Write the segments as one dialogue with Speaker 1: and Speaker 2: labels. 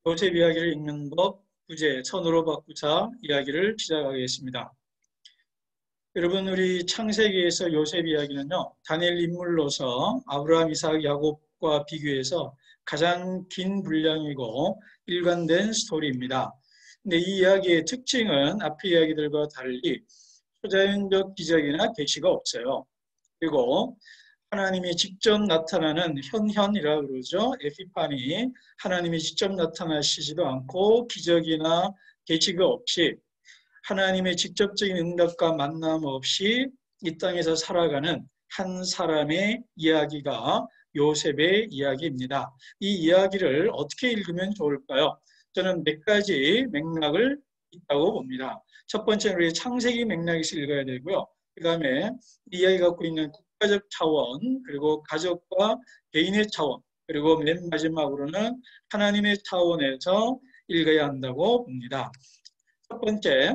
Speaker 1: 요셉 이야기를 읽는 법 부제 천으로 바꾸자 이야기를 시작하겠습니다. 여러분, 우리 창세기에서 요셉 이야기는요, 다니엘 인물로서 아브라함, 이삭, 야곱과 비교해서 가장 긴 분량이고 일관된 스토리입니다. 근데 이 이야기의 특징은 앞의 이야기들과 달리 초자연적 기적이나 계시가 없어요. 그리고 하나님이 직접 나타나는 현현이라 그러죠. 에피파니, 하나님이 직접 나타나시지도 않고 기적이나 계시가 없이 하나님의 직접적인 응답과 만남 없이 이 땅에서 살아가는 한 사람의 이야기가 요셉의 이야기입니다. 이 이야기를 어떻게 읽으면 좋을까요? 저는 몇 가지 맥락을 있다고 봅니다. 첫 번째는 우리 창세기 맥락에서 읽어야 되고요. 그 다음에 이 이야기가 갖고 있는 국가적 차원, 그리고 가족과 개인의 차원, 그리고 맨 마지막으로는 하나님의 차원에서 읽어야 한다고 봅니다. 첫 번째,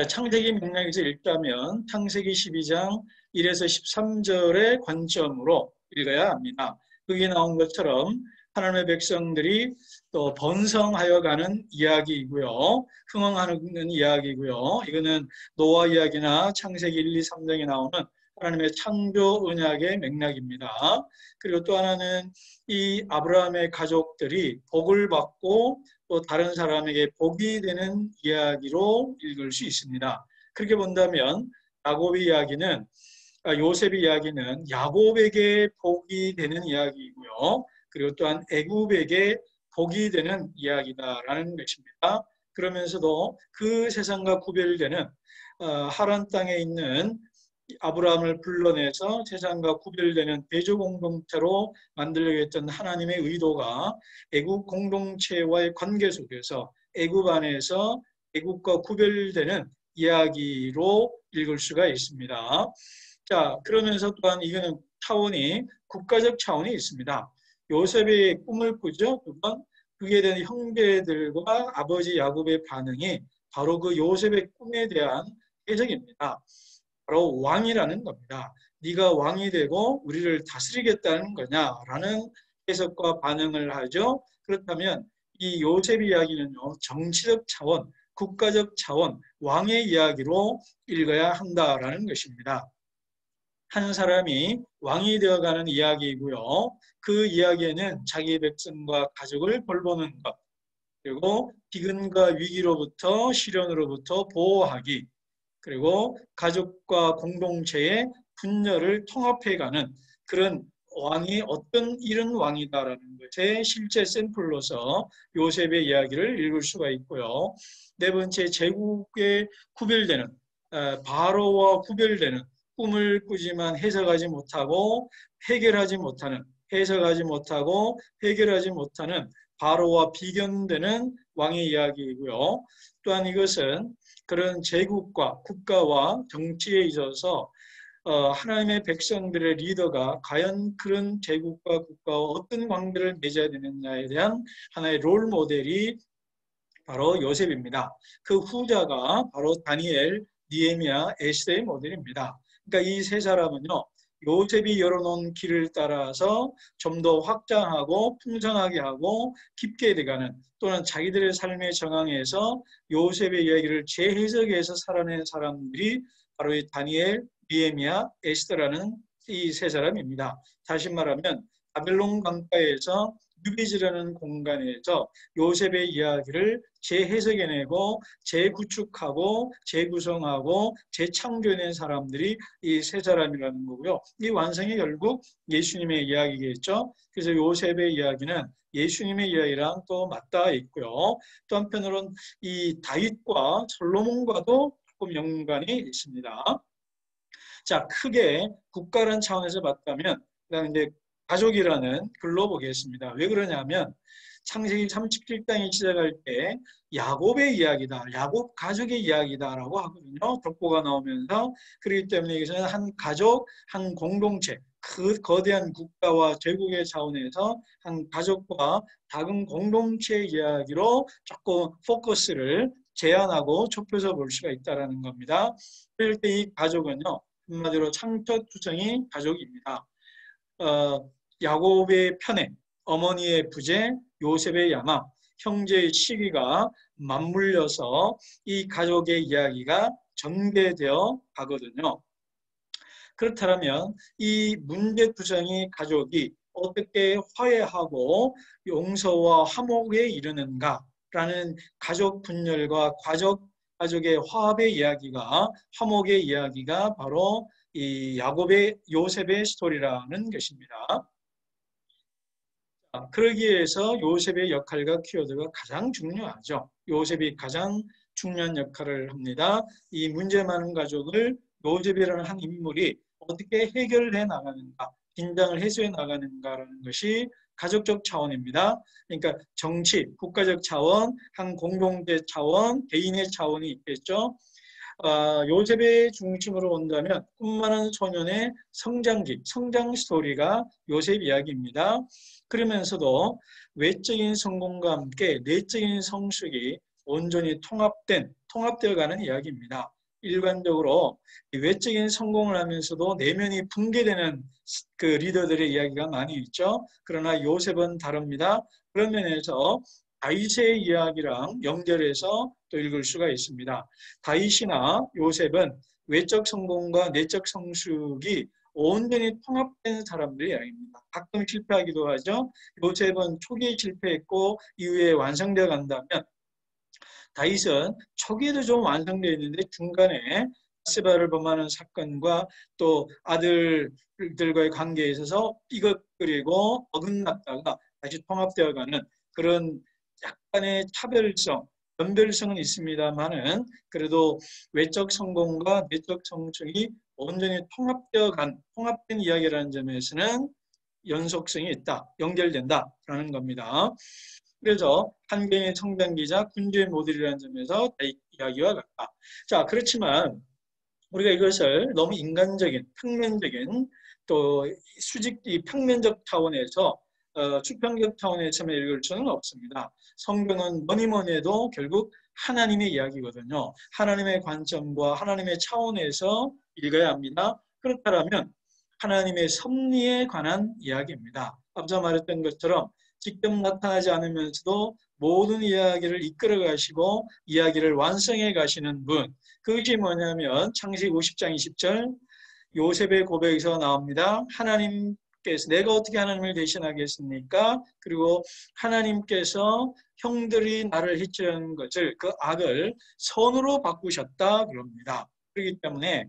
Speaker 1: 창세기 맥락에서 읽자면 창세기 12장 1에서 13절의 관점으로 읽어야 합니다. 거기에 나온 것처럼 하나님의 백성들이 또 번성하여 가는 이야기이고요. 흥왕하는 이야기이고요. 이거는 노아 이야기나 창세기 1, 2, 3장에 나오는 하나님의 창조 언약의 맥락입니다. 그리고 또 하나는 이 아브라함의 가족들이 복을 받고 또 다른 사람에게 복이 되는 이야기로 읽을 수 있습니다. 그렇게 본다면 야곱의 이야기는 요셉의 이야기는 야곱에게 복이 되는 이야기이고요. 그리고 또한 애굽에게 복이 되는 이야기다라는 것입니다. 그러면서도 그 세상과 구별되는 하란 땅에 있는 아브라함을 불러내서 세상과 구별되는 대조 공동체로 만들려고 했던 하나님의 의도가 애국 공동체와의 관계 속에서 애국 안에서 애국과 구별되는 이야기로 읽을 수가 있습니다. 자, 그러면서 또한 이거는 차원이 국가적 차원이 있습니다. 요셉의 꿈을 꾸죠. 두 번, 그에 대한 형제들과 아버지 야곱의 반응이 바로 그 요셉의 꿈에 대한 해석입니다. 바로 왕이라는 겁니다. 네가 왕이 되고 우리를 다스리겠다는 거냐라는 해석과 반응을 하죠. 그렇다면 이 요셉 이야기는요, 정치적 차원, 국가적 차원, 왕의 이야기로 읽어야 한다라는 것입니다. 한 사람이 왕이 되어가는 이야기이고요. 그 이야기에는 자기 백성과 가족을 돌보는 것, 그리고 기근과 위기로부터 시련으로부터 보호하기, 그리고 가족과 공동체의 분열을 통합해가는 그런 왕이 어떤 이런 왕이다라는 것의 실제 샘플로서 요셉의 이야기를 읽을 수가 있고요. 네 번째, 제국에 구별되는 바로와 구별되는 꿈을 꾸지만 해석하지 못하고 해결하지 못하는 해석하지 못하고 해결하지 못하는 바로와 비견되는 왕의 이야기이고요. 또한 이것은 그런 제국과 국가와 정치에 있어서 하나님의 백성들의 리더가 과연 그런 제국과 국가와 어떤 관계를 맺어야 되느냐에 대한 하나의 롤 모델이 바로 요셉입니다. 그 후자가 바로 다니엘, 니에미야, 에스더의 모델입니다. 그러니까 이 세 사람은요, 요셉이 열어놓은 길을 따라서 좀 더 확장하고 풍성하게 하고 깊게 들어가는, 또는 자기들의 삶의 정황에서 요셉의 이야기를 재해석해서 살아낸 사람들이 바로 이 다니엘, 니에미야, 에스더라는 이 세 사람입니다. 다시 말하면 바벨론 강가에서 뉴비즈라는 공간에서 요셉의 이야기를 재해석해내고 재구축하고 재구성하고 재창조해낸 사람들이 이 세 사람이라는 거고요. 이 완성이 결국 예수님의 이야기겠죠. 그래서 요셉의 이야기는 예수님의 이야기랑 또 맞닿아 있고요. 또 한편으로는 이 다윗과 솔로몬과도 조금 연관이 있습니다. 자, 크게 국가라는 차원에서 봤다면, 그다음에 이제 가족이라는 글로 보겠습니다. 왜 그러냐면 창세기 37장이 시작할 때 야곱의 이야기다, 야곱 가족의 이야기다라고 하거든요. 족보가 나오면서. 그렇기 때문에 이것은 한 가족, 한 공동체, 그 거대한 국가와 제국의 차원에서 한 가족과 작은 공동체 이야기로 조금 포커스를 제한하고 좁혀서 볼 수가 있다는 겁니다. 그럴 때 이 가족은요, 한마디로 창조투성이 가족입니다. 야곱의 편애, 어머니의 부재, 요셉의 야망, 형제의 시기가 맞물려서 이 가족의 이야기가 전개되어 가거든요. 그렇다면 이 문제투성이 가족이 어떻게 화해하고 용서와 화목에 이르는가라는 가족 분열과 가족의 화합의 이야기가, 화목의 이야기가 바로 이 요셉의 스토리라는 것입니다. 그러기 위해서 요셉의 역할과 키워드가 가장 중요하죠. 요셉이 가장 중요한 역할을 합니다. 이 문제 많은 가족을 요셉이라는 한 인물이 어떻게 해결해 나가는가, 긴장을 해소해 나가는가라는 것이 가족적 차원입니다. 그러니까 정치, 국가적 차원, 한 공동체 차원, 개인의 차원이 있겠죠. 요셉의 중심으로 온다면 꿈 많은 소년의 성장기, 성장 스토리가 요셉 이야기입니다. 그러면서도 외적인 성공과 함께 내적인 성숙이 온전히 통합되어 가는 이야기입니다. 일반적으로 외적인 성공을 하면서도 내면이 붕괴되는 그 리더들의 이야기가 많이 있죠. 그러나 요셉은 다릅니다. 그런 면에서 다윗의 이야기랑 연결해서 또 읽을 수가 있습니다. 다윗이나 요셉은 외적 성공과 내적 성숙이 온전히 통합된 사람들의 이야기입니다. 가끔 실패하기도 하죠. 요셉은 초기에 실패했고 이후에 완성되어 간다면, 다윗은 초기에도 좀 완성되어 있는데 중간에 바세바를 범하는 사건과 또 아들들과의 관계에 있어서 삐걱거리고 어긋났다가 다시 통합되어가는 그런 약간의 차별성, 변별성은 있습니다만은 그래도 외적 성공과 내적 성숙이 온전히 통합된 이야기라는 점에서는 연속성이 있다, 연결된다라는 겁니다. 그래서 한 개의 성장기자 군주의 모델이라는 점에서 이야기와 같다. 자, 그렇지만 우리가 이것을 너무 인간적인, 평면적인 또 이 평면적 차원에서 수평적 차원에서만 읽을 수는 없습니다. 성경은 뭐니 해도 결국 하나님의 이야기거든요. 하나님의 관점과 하나님의 차원에서 읽어야 합니다. 그렇다면 하나님의 섭리에 관한 이야기입니다. 앞서 말했던 것처럼 직접 나타나지 않으면서도 모든 이야기를 이끌어 가시고 이야기를 완성해 가시는 분, 그것이 뭐냐면 창세기 50장 20절 요셉의 고백에서 나옵니다. 하나님께서 내가 어떻게 하나님을 대신하겠습니까? 그리고 하나님께서 형들이 나를 해치려는 것을, 그 악을 선으로 바꾸셨다 그럽니다. 그렇기 때문에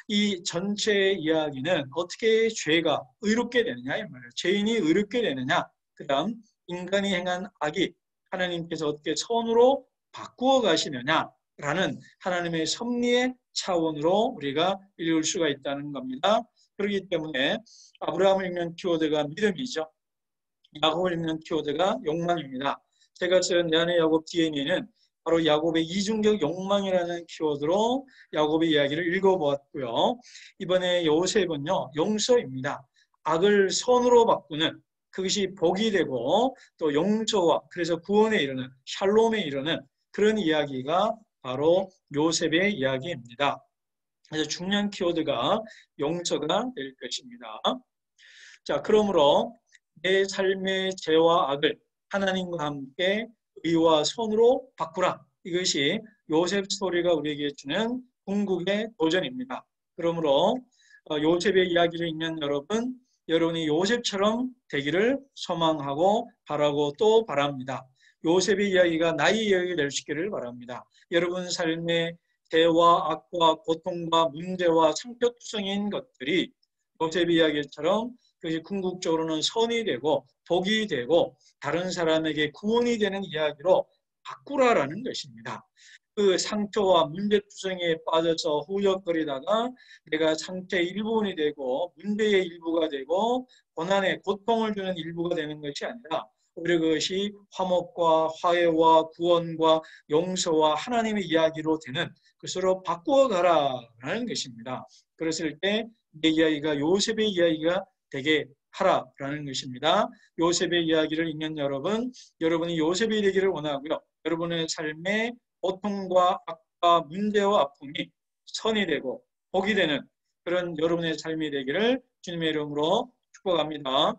Speaker 1: 이 전체 이야기는 어떻게 죄가 의롭게 되느냐 이 말이에요. 죄인이 의롭게 되느냐, 그 다음 인간이 행한 악이 하나님께서 어떻게 선으로 바꾸어 가시느냐라는 하나님의 섭리의 차원으로 우리가 읽을 수가 있다는 겁니다. 그렇기 때문에 아브라함을 읽는 키워드가 믿음이죠. 야곱을 읽는 키워드가 욕망입니다. 제가 쓴 내 안의 야곱 DNA는 바로 야곱의 이중적 욕망이라는 키워드로 야곱의 이야기를 읽어보았고요. 이번에 요셉은요, 용서입니다. 악을 선으로 바꾸는, 그것이 복이 되고 또 용서와 그래서 구원에 이르는, 샬롬에 이르는 그런 이야기가 바로 요셉의 이야기입니다. 그래서 중요한 키워드가 용서가 될 것입니다. 자, 그러므로 내 삶의 죄와 악을 하나님과 함께 의와 선으로 바꾸라. 이것이 요셉 스토리가 우리에게 주는 궁극의 도전입니다. 그러므로 요셉의 이야기를 읽는 여러분이 요셉처럼 되기를 소망하고 바라고 또 바랍니다. 요셉의 이야기가 나의 이야기가 될 수 있기를 바랍니다. 여러분 삶의 죄와 악과 고통과 문제와 상표투성인 것들이 요셉의 이야기처럼 그것이 궁극적으로는 선이 되고 복이 되고 다른 사람에게 구원이 되는 이야기로 바꾸라라는 것입니다. 그 상처와 문제투성이에 빠져서 후적거리다가 내가 상처의 일부분이 되고 문제의 일부가 되고 고난의 고통을 주는 일부가 되는 것이 아니라 오히려 그것이 화목과 화해와 구원과 용서와 하나님의 이야기로 되는 것으로 바꾸어 가라라는 것입니다. 그랬을 때 내 이야기가 요셉의 이야기가 되게 하라라는 것입니다. 요셉의 이야기를 읽는 여러분이 요셉이 되기를 원하고요. 여러분의 삶에 고통과 악과 문제와 아픔이 선이 되고 복이 되는 그런 여러분의 삶이 되기를 주님의 이름으로 축복합니다.